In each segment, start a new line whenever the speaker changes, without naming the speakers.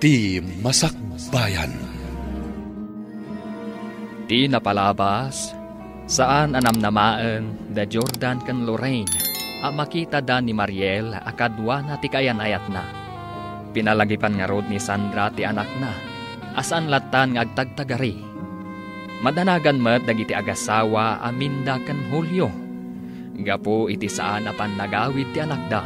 Ti Masakbayan.
Ti napalabas, saan anamnamaan da Jordan kan Lorraine, makita da ni Mariel akadwa na ti kayan-ayat na. Pinalagipan nga rod ni Sandra ti anak na, asan latan nga agtagtagari. Madanagan met dagiti agasawa aminda kan Julio. Gapo iti saan apan nagawid ti anak da.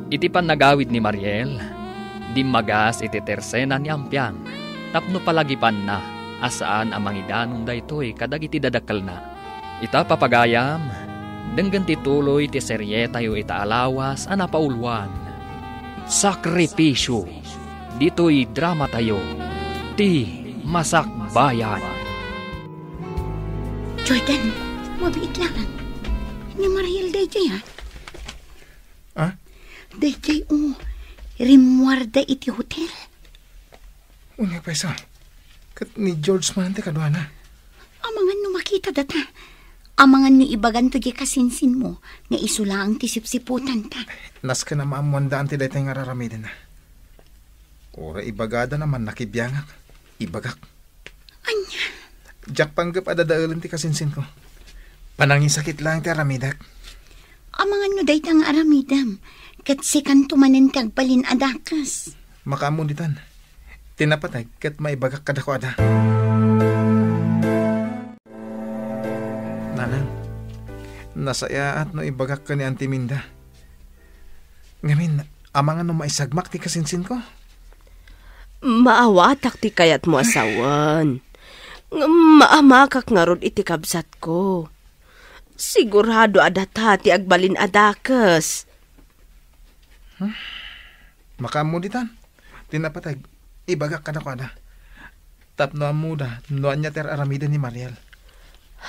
Iti pan nagawid ni Mariel, di magas iti tersena ni Ampiang, tapno palagipan na, asaan ang mangidanong daytoy kadag iti dadakkel na. Ita papagayam, denggan ti tuloy ti serye tayo ita alawas anapaulwan. Sakripisyo, dito'y drama tayo, ti Masakbayan.
Jordan, mabiit lang. Ni Mariel dayjay ha?
Ha?
Dayjay rimwarda iti hotel.
Unya pa isa. Kat ni George Mante kadwana.
Amangan no makita data. Amangan no ibagan to di kasinsin mo nga isulaang ti sipsiputan ta.
Nas ka na maamuandaan ti daytay nga raramidin na. Ora ibagada naman nakibiyangak. Ibagak.
Anya?
Jak panggap adadaalan ti kasinsin ko. Panangin sakit lang ti aramidak.
Amangan no dayta nga aramidam. Kat sikan tumanin tagbalin adakas.
Makamunditan. Tinapatay kat maibagak kadako ada. Nanang, nasaya at no ibagak ka ni Auntie Minda. Ngamin, amangan no maisagmak ti kasinsin ko.
Maawatak ti kayat mo asawan. Maamakak nga rod iti kabsat ko. Sigurado adata ti agbalin adakas.
Makamuditan. Tinapatay. Ibagak ka na ko ada. Tapno amuda. Noan niya ter aramida ni Mariel.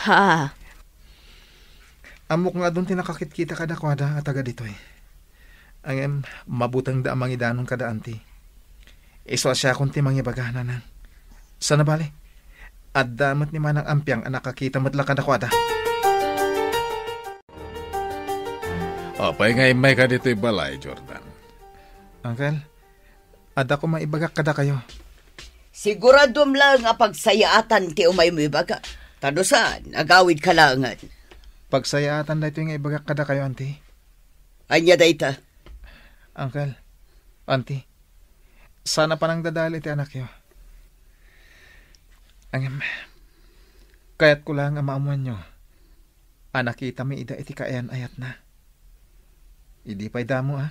Ha?
Amok nga doon tinakakit-kita kada ko ada at taga dito eh. Ang mabutang da amang idanong kada anti. Iswa siya kung timang ibagahan na. Sana bali? At damat ni Manang Ampiang ang nakakita matla kada ko ada.
Apay nga imay ka dito'y balay, Jordan.
Uncle, ada ko maibagak kada kayo.
Siguradom lang nga pagsayaatan ti umay mo ibaga. Tado saan, agawid kalangan.
Pagsayaatan na ito yung ibagak kada kayo, auntie.
Anya dayta?
Uncle, auntie, sana pa nang dadali ti anak yo. Kaya't ko lang ang maamuan nyo. Anak kita may ida iti kaayan ayat na. Idi pa'y damo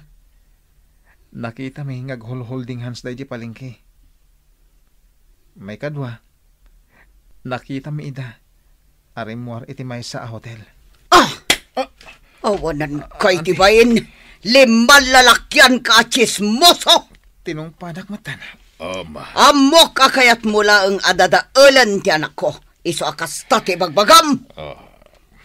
Nakita may ngag-holding hands dahi di palengke. May kadwa. Nakita may ida. Arimuar iti may sa hotel.
Awanan kay tibayin. Liman lalakyan ka chismoso.
Tinungpadak matan.
Amok akayat mula ang adadaulan ti anak ko. Iso akas tati bagbagam.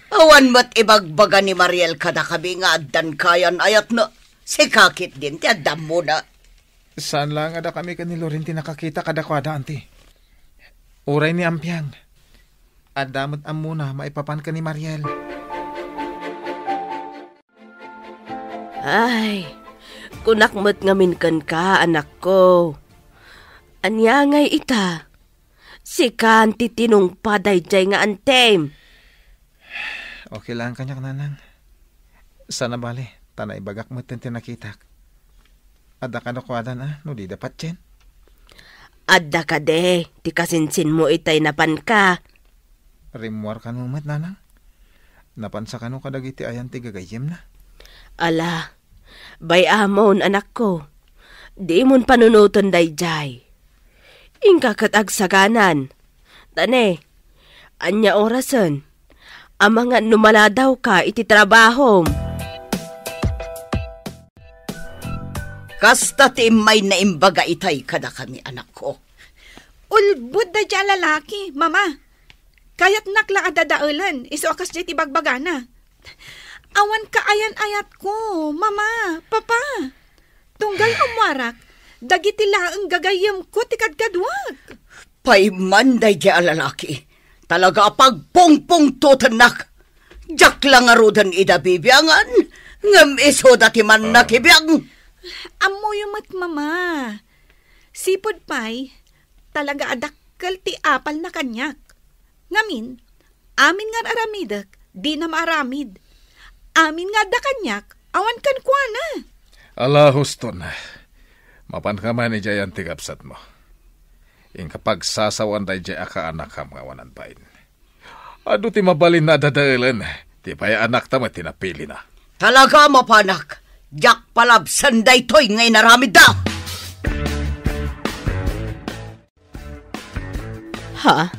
Awan mat ibagbaga ni Mariel kada kabi nga addan kayan ayat na. Sikakit din ti addam mo na.
Saan lang ada kami kanilo rin tinakakita kada kwada, auntie. Uray ni Ampiang. Adamot amuna maipapan ka ni Mariel.
Ay, kunakmat ngamin kan ka, anak ko. Anyangay ita. Si kanti tinungpaday jay nga antem.
Okay lang kanyak nanang. Sana bali, tanay bagak mo tinakitak. Ada ka nakwadan no di dapat chen.
Adda ka de, ti kasinsin mo itay napan ka.
Rimwar ka numat nanang. Napansa ka no kadagiti ayan ti gagayim na.
Ala, bay amon anak ko. Di mon panunuton dayjay. Ingka katagsaganan. Tane, anya orason. Amangan numala daw ka iti trabaho.
Kasta ti may naimbaga itay kada kami anak ko.
Ulbud da dya lalaki, mama. Kayat nakla adadaulan, iso akas dya tibagbagana. Awan ka ayan-ayat ko, mama, papa. Tunggal umwarak, dagiti laang gagayam ko tikadkadwag.
Paimanday dya lalaki. Talaga pagpongpong totanak. Jak lang arudan ida bibyangan. Ngam iso dati man nakibiyang.
Amo yumat, mama. Sipod pa'y, talaga adakkel ti apal na kanyak. Ngamin, amin nga aramidak, di na maaramid. Amin nga da kanyak, awan kan kwa na.
Ala, Huston. Mapan ka man ijay ang tigapsat mo. In kapag sasawan da ijay aka anak ka mga wanan pain. Ado ti mabalin na dadailan. Ti pa'y anak ta tinapili na.
Talaga mapanak. Jak palabsan da ito'y ngay naramid da.
Ha?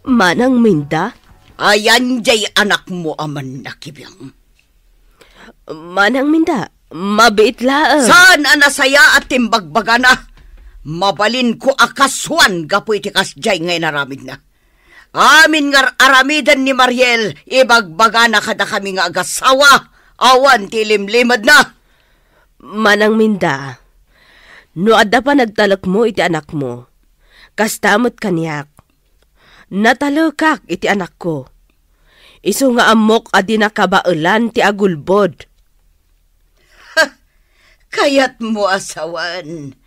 Manang Minda?
Ayan jay anak mo aman nakibiyang.
Manang Minda, mabait laang.
Saan anasaya at timbagbaga na? Mabalin ko akaswan gapu iti kasjay ngay naramid na. Amin nga aramidan ni Mariel, ibagbaga na kada kami nga agasawa, awan tilimlimad na.
Manang Minda, no adda pa nagtalak mo iti anak mo, kastamot kanyak. Natalakak iti anak ko. Isu nga amok adi nakabaulan ti agulbod.
Kayat mo asawan.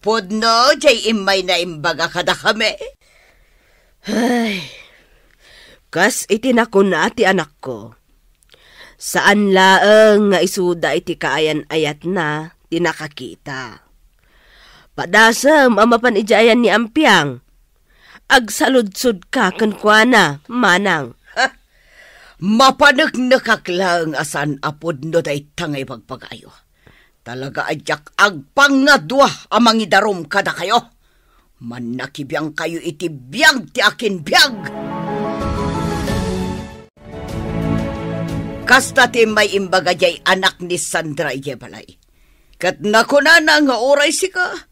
Podno, jay imay na imbaga kada kami.
Ay, kas iti nakuna ti anak ko. Saan laeng nga isuda iti kaayan-ayat na tinakakita. Padasam amapan ijayan ni Ampiang. Agsaludsud ka kankwana, manang.
Mapanagnakaklang asan apod no day tangay pagpagayo. Talaga adyak agpangadwa amang idarom kada kayo. Manakibiyang kayo iti biyag ti akin biyag. Kasta ti may imbaga jay anak ni Sandra Iyebalay. Kat nakuna na nga oray si ka.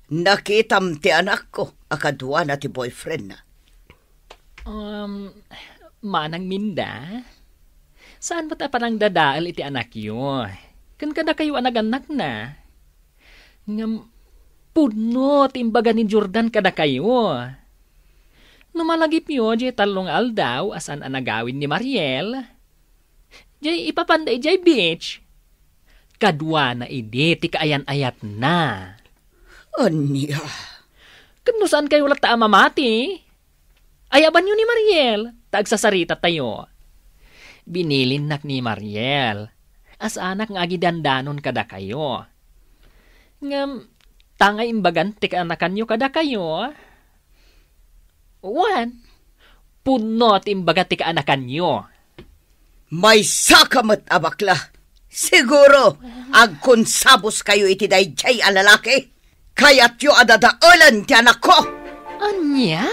Nakitam ti anak ko, akadwa na ti boyfriend na.
Manang Minda, saan ba't parang dadaal iti anak yo? Kan kada kayo anak-anak na. Ngam, puno timbaga ni Jordan kada kayo. Numalagip yo, jay talong aldaw asan anagawin ni Mariel. Jay ipapanday jay beach. Kadwa na idi, ti kaayan-ayat na.
Anya?
Kano saan kayo lata mamati? Ayaban yun ni Mariel, tagsasarita tayo. Binilin nak ni Mariel, as anak nga agidandanon kada kayo. Ngam, tangay imbagan tikanakan nyo kada kayo. Wan, puno timbaga tikanakan nyo.
May sakamat abakla. Siguro, agkonsabos kayo iti dayjay a lalaki. Kaya't yo adadaulan ti anak ko.
Anya?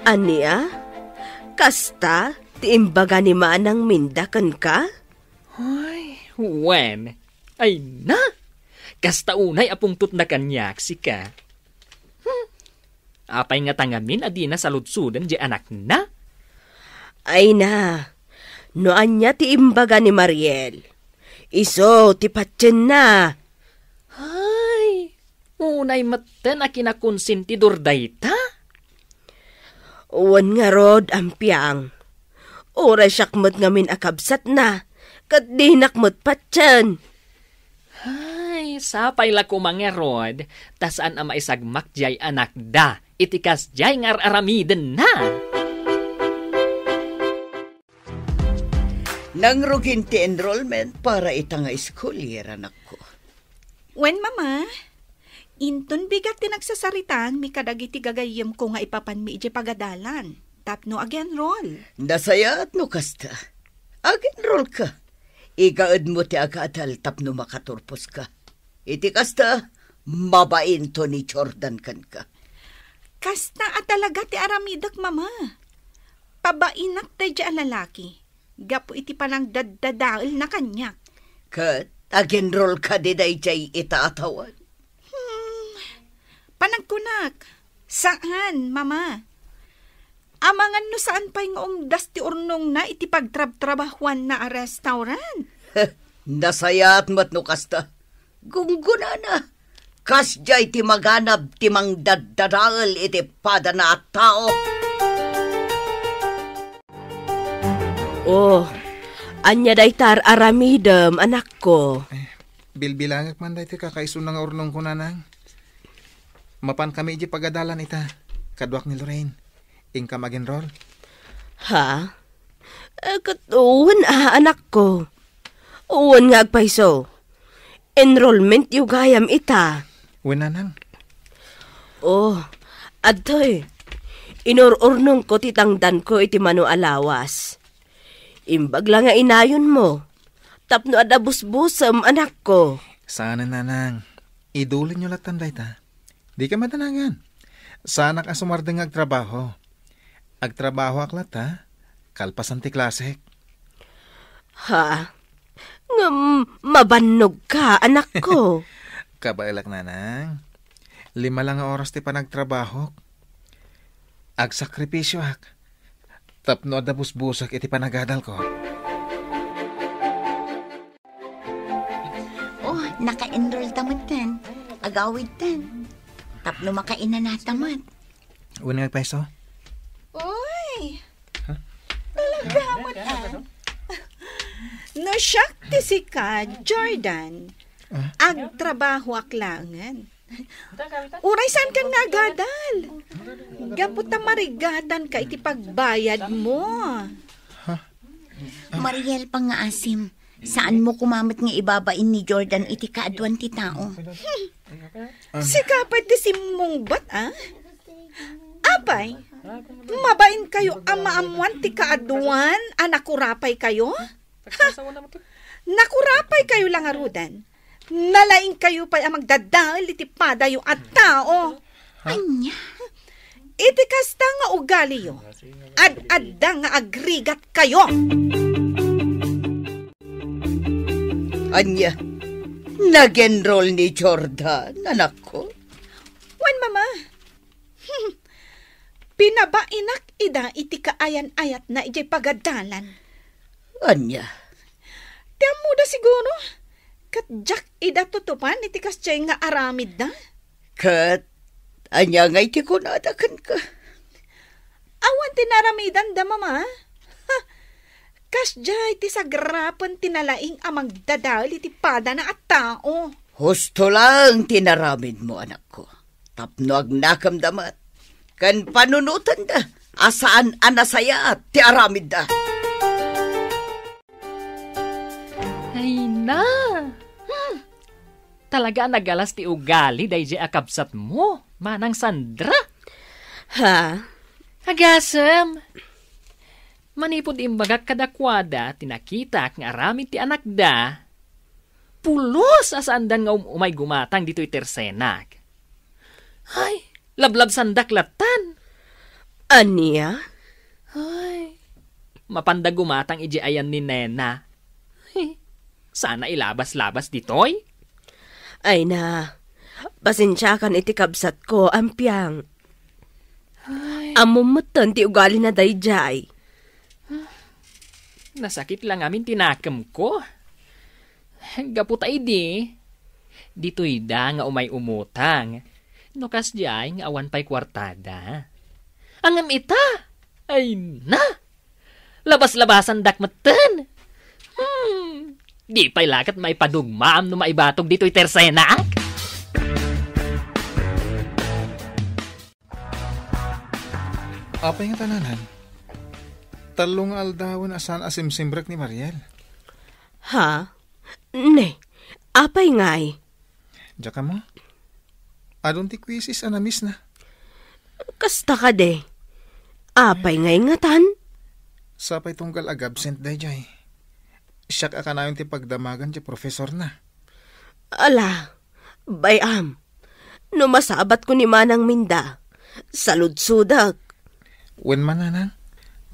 Ania? Kasta, ti imbaga ni Manang Minda kan ka?
Ay, wen. Ay na! Kasta unay apungtot na kanyak si ka. Apay nga tangamin adi na saludsudan di anak na?
Ay na, noan niya ti imbaga ni Mariel. Iso, ti patyen na.
Ay, unay maten a kinakonsintidur dayta?
Uwan nga rod, Ampiang. Oray syakmat ngamin akabsat na, kat di nakmat patyen.
Ay, sapay la kumangerod, tasaan ang maisagmak jay anak da, itikas jay ngar aramiden na.
Nangrugin ti enrollment para itanga school year, anak ko.
Wen, mama, inton bigat ti nagsasaritan, mi kadagiti gagayem ko nga ipapan mi ije pagadalan. Tapno again roll.
Nasaya at no kasta. Agenroll ka. Igaad mo ti agatal tapno makaturpos ka. Iti kasta, mabain to ni Jordan kan ka.
Kasta at talaga ti aramidak, mama. Pabainak tayo dyan lalaki. Gapo iti panang dadadaal na kanyak.
Kat, agenroll ka di dayjay itaatawan.
Panagkunak. Saan, mama? Amangan no saan pa'y nga umdas ti urnong na iti pagtrab-trabahuan na a restaurant?
Nasaya at mat no kasta. Gungguna na. Kasjay ti maganab ti mang dadadaal iti pada na at tao.
Oh, anya daytar aramidem, anak ko.
Bilbilangak man dahil kakaiso nga urnong ko nanang. Mapan kami iji pagadalan ita. Kadwak ni Lorraine. Ingka mag-enroll.
Ha? Katuwan anak ko. Uwan nga agpaiso. Enrollment yung gayam ita.
Uwan nanang.
Oh, adtoy. Inururnong ko titangdan ko iti mano alawas. Imbag lang nga inayon mo. Tapno adabus-busam anak ko.
Sana nanang. Idulin nyo latan dahita. Di ka matanangan. Sana ka sumardeng agtrabaho. Agtrabaho aklat ha. Kalpasan ti klasik.
Ha? Nga mabanog ka, anak ko.
Kabailak nanang. 5 lang nga oras ti panagtrabaho. Agsakripisyo ak. Tapno adabus-busak iti panagadal ko.
Oh, naka-enroll tamad tan. Agawid tan. Tapno makainan na tamad.
Uwan nga peso?
Uy! Talaga mo tan. No shakti si ka, Jordan. Agtrabaho aklangan. Uray saan kang nagadal? Gaputa marigatan ka iti pagbayad mo.
Mariel pa nga asim. Saan mo kumamit nga ibabain ni Jordan iti kaadwan ti tao?
Sikapay ti simong bat, ah? Apay, mabain kayo amaamuan ti kaadwan, nakurapay kayo? Nakurapay kayo lang arudan. Nalaing kayo pa'y magdadal iti padayo at tao.
Anya?
Iti kasta nga ugali yo. Ad-adda nga agrigat kayo.
Anya, nag-enroll ni Jordan, anak ko.
Wan, mama. Pinabainak ida iti kaayan-ayat na iti pagadalan.
Anya,
Tiyan da siguro. Katjak ida tutupan iti kasyay nga aramid na.
kat, anya nga iti kunadakan ka.
Awan tinaramidan da, mama. Kasyay ti sagrapan tinalaing amang dadal iti pada na at tao.
Husto lang tinaramid mo, anak ko. Tapno agnakam damat. Kan panunutan da, asaan anasaya at ti aramid da.
Ay na! Talaga nagalas ti ugali dahi akabsat mo, manang Sandra.
Ha?
Agasem! Manipod imbagak kadakwada, tinakita nga aramid ti anak da. Pulos asandan nga umay gumatang dito itersenak. Ay, lablab sandak latan.
Ania?
Ay, mapanda gumatang iji ayan ni Nena. Ay, sana ilabas-labas ditoy.
Ay na, pasensya kan iti kabsat ko, ampiyang. Amumutan ti ugali na dayjay.
Nasakit lang amin tinakam ko. Gaputay di. Dito'y da nga umay umutang. Nukas jay nga awan pa'y kwartada. Angam ita. Ay na. Labas-labasan dakmatan. Di pa'y lakat may padugmaam no maibatog dito'y tersenak.
Apay nga tananan? Talong aldawan asan asimsimbrek ni Mariel.
Ha? Ne, apay ngay.
Diya ka mo? Adon ti kwisis anamis na.
Kasta ka de. Apay ngay ngatan.
Sapay tunggal agabsent day jay. Siyak akanayon ti pagdamagan ti profesor na.
Ala, bayam. No masabat ko ni Manang Minda. Saludsudak.
Wen man nanang?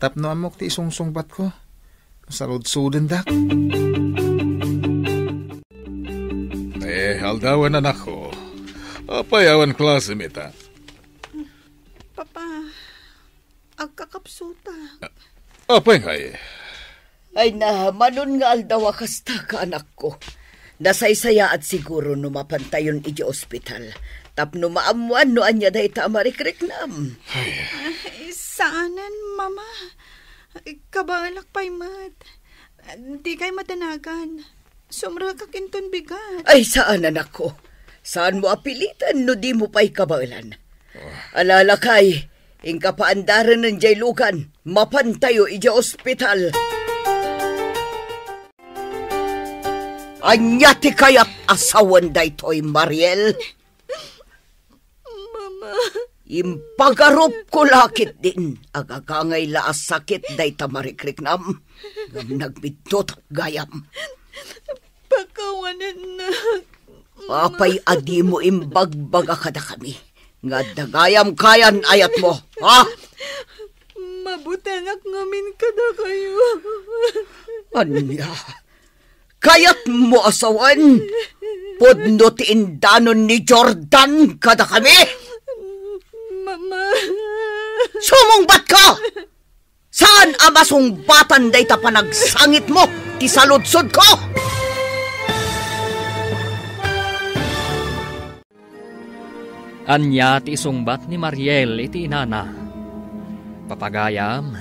Tapno amok ti isungsungbat ko. Saludsudan dak.
Aldawan anak ko. Apayawan klase mita.
Papa, agkakapsuta.
Apay nga eh.
Ay na, manon nga aldawa kasta ka, anak ko. Nasaysaya at siguro no mapantayon iti ospital. Tapno maamuan no anya da ita amarikreknam.
Saanan, mama? Kabalak pa'y mat. Di kay matanagan. Sumra ka kinton bigat.
Ay, saan anak ko? Saan mo apilitan no di mo pa'y kabailan? Alala kay, ingka paandaran ng jay lukan, mapantayo ija ospital. Anyati kayat asawan daytoy, Mariel.
Mama.
Impagarup ko lakit din, agagangay laas sakit dayta marikriknam. Nagbidot gayam.
Pakawanan na.
Apay adi mo imbagbaga kada kami. Nga dagayam kayan ayat mo, ha?
Mabutangak ngamin kada kayo.
Anya? Kayat mo asawan? Podno ti indanon ni Jordan kada kami?
Mama.
Sumungbat ka! Saan amasong batan day ta panagsangit mo? Ti saludsod ko?
Anya ti isungbat ni Mariel iti inana. Papagayam,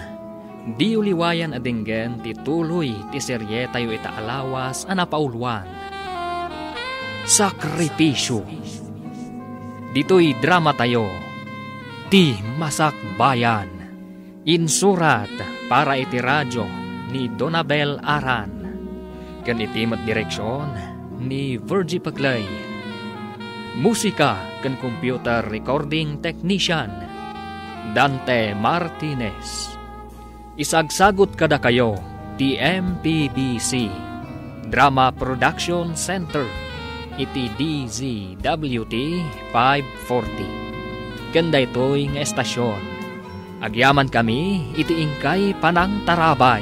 di uliwayan adinggen ti tuloy ti serye tayo ita alawas anapauluan. Sakripisyo. Dito'y drama tayo, ti Masak Bayan. Insurat para iti radyo ni Donabel Aran. Ken itimat direksyon ni Virgie Paglay. Musika ken computer recording technician Dante Martinez. Isagsagot kada kayo ti MPBC Drama Production Center iti DZWT 540. Ken daytoy nga estasyon. Agyaman kami iti ingkay Panang Tarabay.